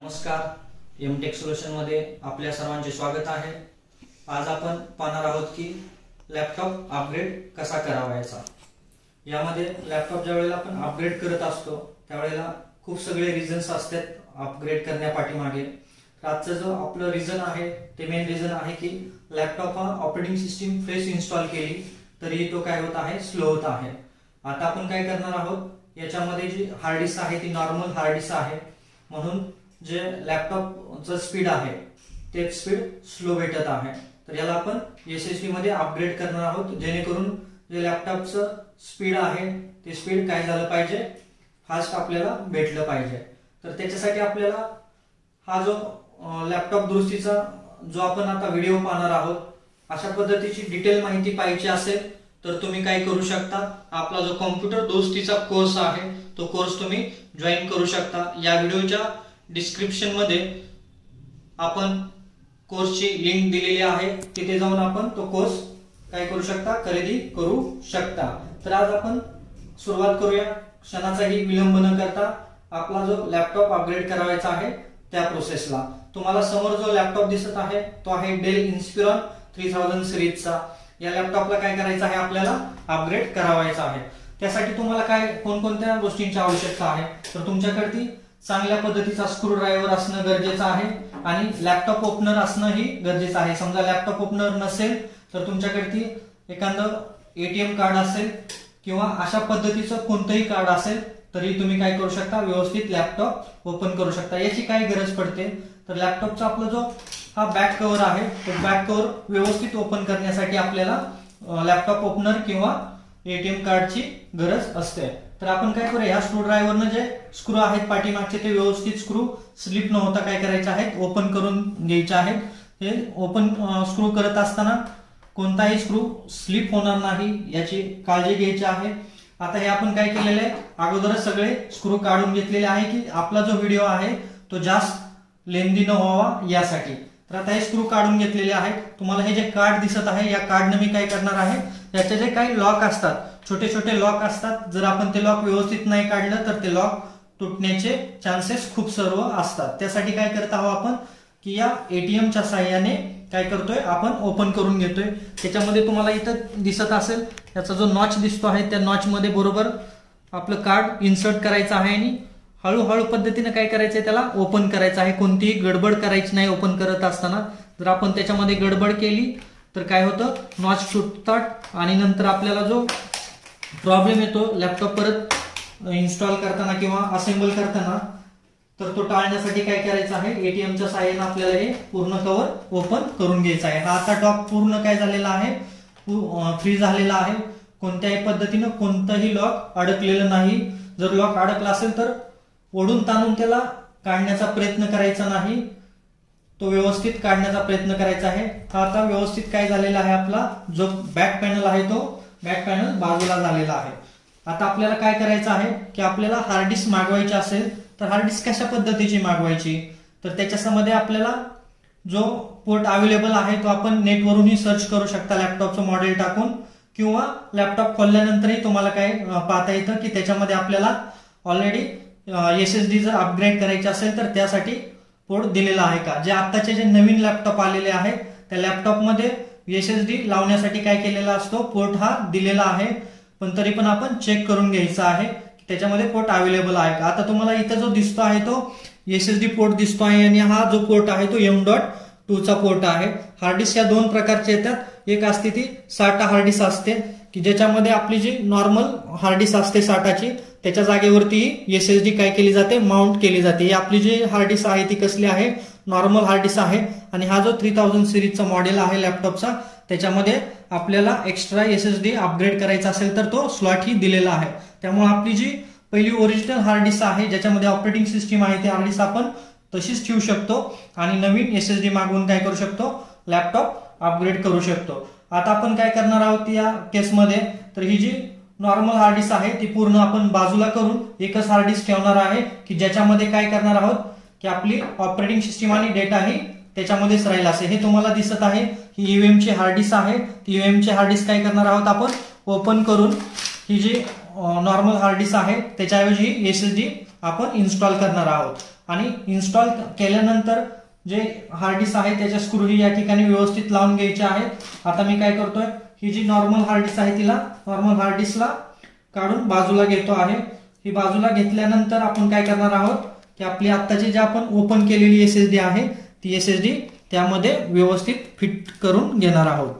नमस्कार, MTech solution मध्ये आपल्या सर्वांचे स्वागत आहे। आज आपण पाहणार आहोत की लॅपटॉप अपग्रेड कसा करावायचा। यामध्ये लॅपटॉप ज्या वेळेला आपण अपग्रेड करत असतो त्यावेळेला खूप सगळे रिझन्स असतात अपग्रेड करण्यापाठीमागे। आजचा जो आपलं रिझन आहे ते मेन रिझन आहे की लॅपटॉप हा ऑपरेटिंग सिस्टीम फ्रेश इन्स्टॉल केली तरी तो काय होत आहे, स्लो होत आहे। आता आपण काय करणार आहोत, याच्यामध्ये जी हार्ड डिस्क आहे ती नॉर्मल हार्ड डिस्क आहे, म्हणून जे लॅपटॉपचं स्पीड आहे ते स्पीड स्लो भेटत आहे। तर याला आपण एसएसडी मध्ये अपग्रेड करणार आहोत, जेणेकरून जे लॅपटॉपचं स्पीड आहे ते स्पीड काय झालं पाहिजे, फास्ट आपल्याला भेटलं पाहिजे। तर त्याच्यासाठी आपल्याला हा जो लॅपटॉप दुरुस्तीचा जो आपण आता व्हिडिओ पाहणार आहोत, अशा पद्धतीची डिटेल माहिती पाहिजे असेल तर तुम्ही काय करू शकता, आपला जो कॉम्प्युटर दुरुस्तीचा कोर्स आहे तो कोर्स तुम्ही जॉईन करू शकता। या व्हिडिओच्या डिस्क्रिप्शन मध्ये आपण कोर्सची लिंक दिलेली आहे, तिथे जाऊन आपण तो कोर्स काय करू शकता, खरेदी करू शकता। तर आज आपण सुरुवात करूया, क्षणाचाही विलंब न करता आपला जो लॅपटॉप अपग्रेड करायचा आहे त्या प्रोसेसला। तुम्हाला समोर जो लॅपटॉप दिसत आहे तो आहे डेल इन्स्पिरॉन 3000 सिरीजचा। या लॅपटॉपला काय करायचं आहे, आपल्याला अपग्रेड करावायचा आहे। त्यासाठी तुम्हाला काय कोणकोणत्या गोष्टींची आवश्यकता आहे, तर तुमच्याकडे चांगल्या पद्धतीचा स्क्रू ड्रायव्हर असणं गरजेचं आहे आणि लॅपटॉप ओपनर असणं ही गरजेचं आहे। समजा लॅपटॉप ओपनर नसेल तर तुमच्याकडे एखादं एटीएम कार्ड असेल किंवा अशा पद्धतीचं कोणतंही कार्ड असेल तरी तुम्ही काय करू शकता, व्यवस्थित लॅपटॉप ओपन करू शकता। याची काय गरज पडते, तर लॅपटॉपचा आपला जो हा बॅक कव्हर आहे तो बॅक कव्हर व्यवस्थित ओपन करण्यासाठी आपल्याला लॅपटॉप ओपनर किंवा एटीएम कार्डची गरज असते। तर आपण काय करूया, या स्क्रू ड्रायव्हरने जे स्क्रू आहेत पाठीमागचे ते व्यवस्थित स्क्रू स्लिप न होता काय करायचे आहेत, ओपन करून घ्यायचे आहेत। हे ओपन स्क्रू करत असताना कोणताही स्क्रू स्लिप होणार नाही याची काळजी घ्यायची आहे। आता हे आपण काय केलेले आहे, अगोदरच सगळे स्क्रू काढून घेतलेले आहे की आपला जो व्हिडिओ आहे तो जास्त लेंदी न व्हावा यासाठी। तर आता हे स्क्रू काढून घेतलेले आहेत। तुम्हाला हे जे कार्ड दिसत आहे या कार्डने मी काय करणार आहे, याचे जे काही लॉक असतात, छोटे छोटे लॉक असतात, जर आपण ते लॉक व्यवस्थित नाही काढलं तर ते लॉक तुटण्याचे चान्सेस खूप सर्व असतात। त्यासाठी काय करत आहोत आपण की या एटीएमच्या साहाय्याने काय करतोय, आपण ओपन करून घेतोय। त्याच्यामध्ये तुम्हाला इथं दिसत असेल याचा जो नॉच दिसतो आहे त्या नॉच मध्ये बरोबर आपलं कार्ड इन्सर्ट करायचं आहे आणि हळूहळू पद्धतीने काय करायचंय, त्याला ओपन करायचं आहे। कोणतीही गडबड करायची नाही ओपन करत असताना। जर आपण त्याच्यामध्ये गडबड केली तर काय होतं, नॉच तुटतात आणि नंतर आपल्याला जो प्रॉब्लेम येतो लॅपटॉप परत इन्स्टॉल करताना किंवा असेंबल करताना, तर तो टाळण्यासाठी काय करायचं आहे, एटीएमच्या साहाय्याने आपल्याला हे पूर्ण कव्हर ओपन करून घ्यायचं आहे। हा आता टॉप पूर्ण काय झालेला आहे, फ्री झालेला आहे। कोणत्याही पद्धतीनं कोणतंही लॉक अडकलेलं नाही। जर लॉक अडकला असेल तर ओढून ताणून त्याला काढण्याचा प्रयत्न करायचा नाही, तो व्यवस्थित काढण्याचा प्रयत्न करायचा आहे। हा आता व्यवस्थित काय झालेला आहे, आपला जो बॅक पॅनल आहे तो बॅक पॅनल बाजूला झालेला आहे। आता आपल्याला काय करायचं आहे की आपल्याला हार्ड डिस्क मागवायची असेल तर हार्ड डिस्क कशा पद्धतीची मागवायची, तर त्याच्यामध्ये आपल्याला जो पोर्ट अवेलेबल आहे तो आपण नेटवरूनही सर्च करू शकता लॅपटॉपचं मॉडेल टाकून, किंवा लॅपटॉप खोलल्यानंतरही तुम्हाला काय पाहता येतं की त्याच्यामध्ये आपल्याला ऑलरेडी एसएसडी जर अपग्रेड करायचे असेल तर त्यासाठी पोर्ट दिलेला आहे का। जे आताचे जे नवीन लॅपटॉप आलेले आहेत त्या लॅपटॉपमध्ये एसएसडी लावण्यासाठी काय केलेला असतो, पोर्ट हा दिलेला आहे, पण तरी पण आपण चेक करून घ्यायचा आहे की त्याच्यामध्ये पोर्ट अवेलेबल आहे का। आता तुम्हाला इथं जो दिसतो आहे तो एसएसडी पोर्ट दिसतो आहे आणि हा जो पोर्ट आहे तो M.2 चा पोर्ट आहे। हार्ड डिस्क या दोन प्रकारचे येतात, एक असते ती SATA हार्ड डिस्क असते की ज्याच्यामध्ये आपली जी नॉर्मल हार्ड डिस्क असते SATAची त्याच्या जागेवरती एसएसडी काय केली जाते, माउंट केली जाते। ही आपली जी हार्ड डिस्क आहे ती कसली आहे, नॉर्मल हार्ड डिस्क आहे। आणि हा जो 3000 सिरीजचा मॉडेल आहे लॅपटॉपचा त्याच्यामध्ये आपल्याला एक्स्ट्रा एसएसडी अपग्रेड करायचा असेल तर तो स्लॉट ही दिलेला आहे। त्यामुळे आपली जी पहिली ओरिजिनल हार्ड डिस्क आहे ज्याच्यामध्ये ऑपरेटिंग सिस्टीम आहे ती हार्ड डिस्क आपण तशीच ठेवू शकतो आणि नवीन एसएसडी मागवून काय करू शकतो, लॅपटॉप अपग्रेड करू शकतो। आता आपण काय करणार आहोत या केसमध्ये, तर ही जी नॉर्मल हार्ड डिस्क आहे ती पूर्ण आपण बाजूला करून एकच हार्ड डिस्क ठेवणार आहे की ज्याच्यामध्ये काय करणार आहोत की आपली ऑपरेटिंग सिस्टीम आणि डेटाही त्याच्यामध्येच राहील असे। हे तुम्हाला दिसत आहे ही ईव्हीएम ची हार्ड डिस्क आहे, ती ईव्हीएम ची हार्ड डिस्क काय करणार आहोत आपण ओपन करून ही जी नॉर्मल हार्ड डिस्क आहे त्याच्याऐवजी SSD आपण इन्स्टॉल करणार आहोत. आणि इन्स्टॉल केल्यानंतर जे हार्ड डिस्क आहे त्याच्या स्क्रू ही या ठिकाणी व्यवस्थित लावून घ्यायचे आहेत. आता मी काय करतोय, ही जी नॉर्मल हार्ड डिस्क आहे तिला नॉर्मल हार्ड डिस्कला काढून बाजूला घेतो आहे. ही बाजूला घेतल्यानंतर आपण काय करणार आहोत की आपली आत्ताची जी आपण ओपन केलेली SSD आहे ती SSD त्यामध्ये व्यवस्थित फिट करून घेणार आहोत.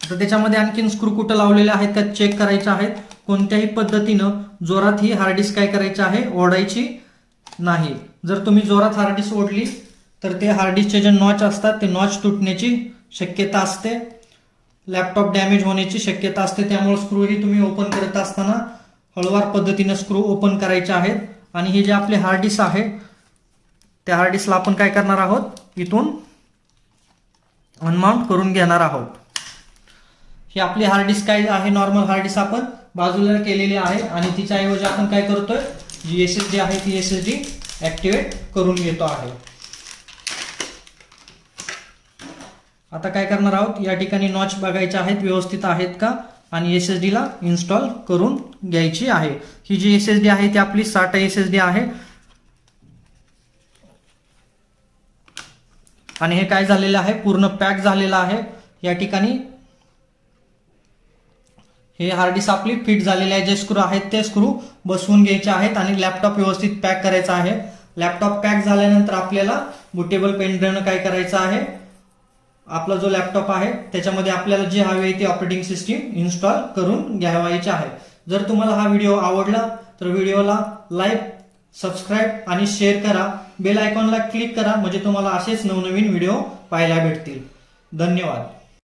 तर त्याच्यामध्ये आणखीन स्क्रू कुठं लावलेले आहेत का चेक करायचे आहेत. कोणत्याही पद्धतीनं जोरात ही हार्ड डिस्क काय करायची आहे, ओढायची नाही. जर तुम्ही जोरात हार्ड डिस्क ओढली तर ते हार्ड डिस्कचे जे नॉच असतात ते नॉच तुटण्याची शक्यता असते, लॅपटॉप डॅमेज होण्याची शक्यता असते. त्यामुळे स्क्रू ही तुम्ही ओपन करत असताना हळूवार पद्धतीने स्क्रू ओपन करायचे आहेत. आणि हे जे आपले हार्ड डिस्क आहे त्या हार्ड डिस्कला आपण काय करणार आहोत, इथून अनमाउंट करून घेणार आहोत. ही आपली हार्ड डिस्क काय आहे, नॉर्मल हार्ड डिस्क आपण बाजूला केलेली आहे आणि तिच्या ऐवजी आपण काय करतोय, जी SSD आहे ती SSD ऍक्टिव्हेट करून घेतो आहे. आता काय करणार आहोत, या ठिकाणी नॉच बघायचे आहेत व्यवस्थित आहेत का आणि SSD ला इन्स्टॉल करून घ्यायची आहे. ही जी SSD आहे ती आपली SATA SSD आहे. आणि हे काय झालेलं आहे, पूर्ण पॅक झालेलं आहे. या ठिकाणी हे हार्ड डिस्क आपली फिट झालेले आहे. जे स्क्रू आहेत ते स्क्रू बसवून घ्यायचे आहेत आणि लॅपटॉप व्यवस्थित पॅक करायचा आहे. लॅपटॉप पॅक झाल्यानंतर आपल्याला बुटेबल पेन ड्राईव्ह काय करायचं आहे, आपला जो लॅपटॉप आहे त्याच्यामध्ये आपल्याला जे हवे आहे ती ऑपरेटिंग सिस्टीम इन्स्टॉल करून घ्यावायची आहे. जर तुम्हाला हा व्हिडिओ आवडला तर व्हिडिओला लाईक, सबस्क्राईब आणि शेअर करा. बेल आयकॉनला क्लिक करा म्हणजे तुम्हाला असेच नवनवीन व्हिडिओ पाहायला भेटतील. धन्यवाद.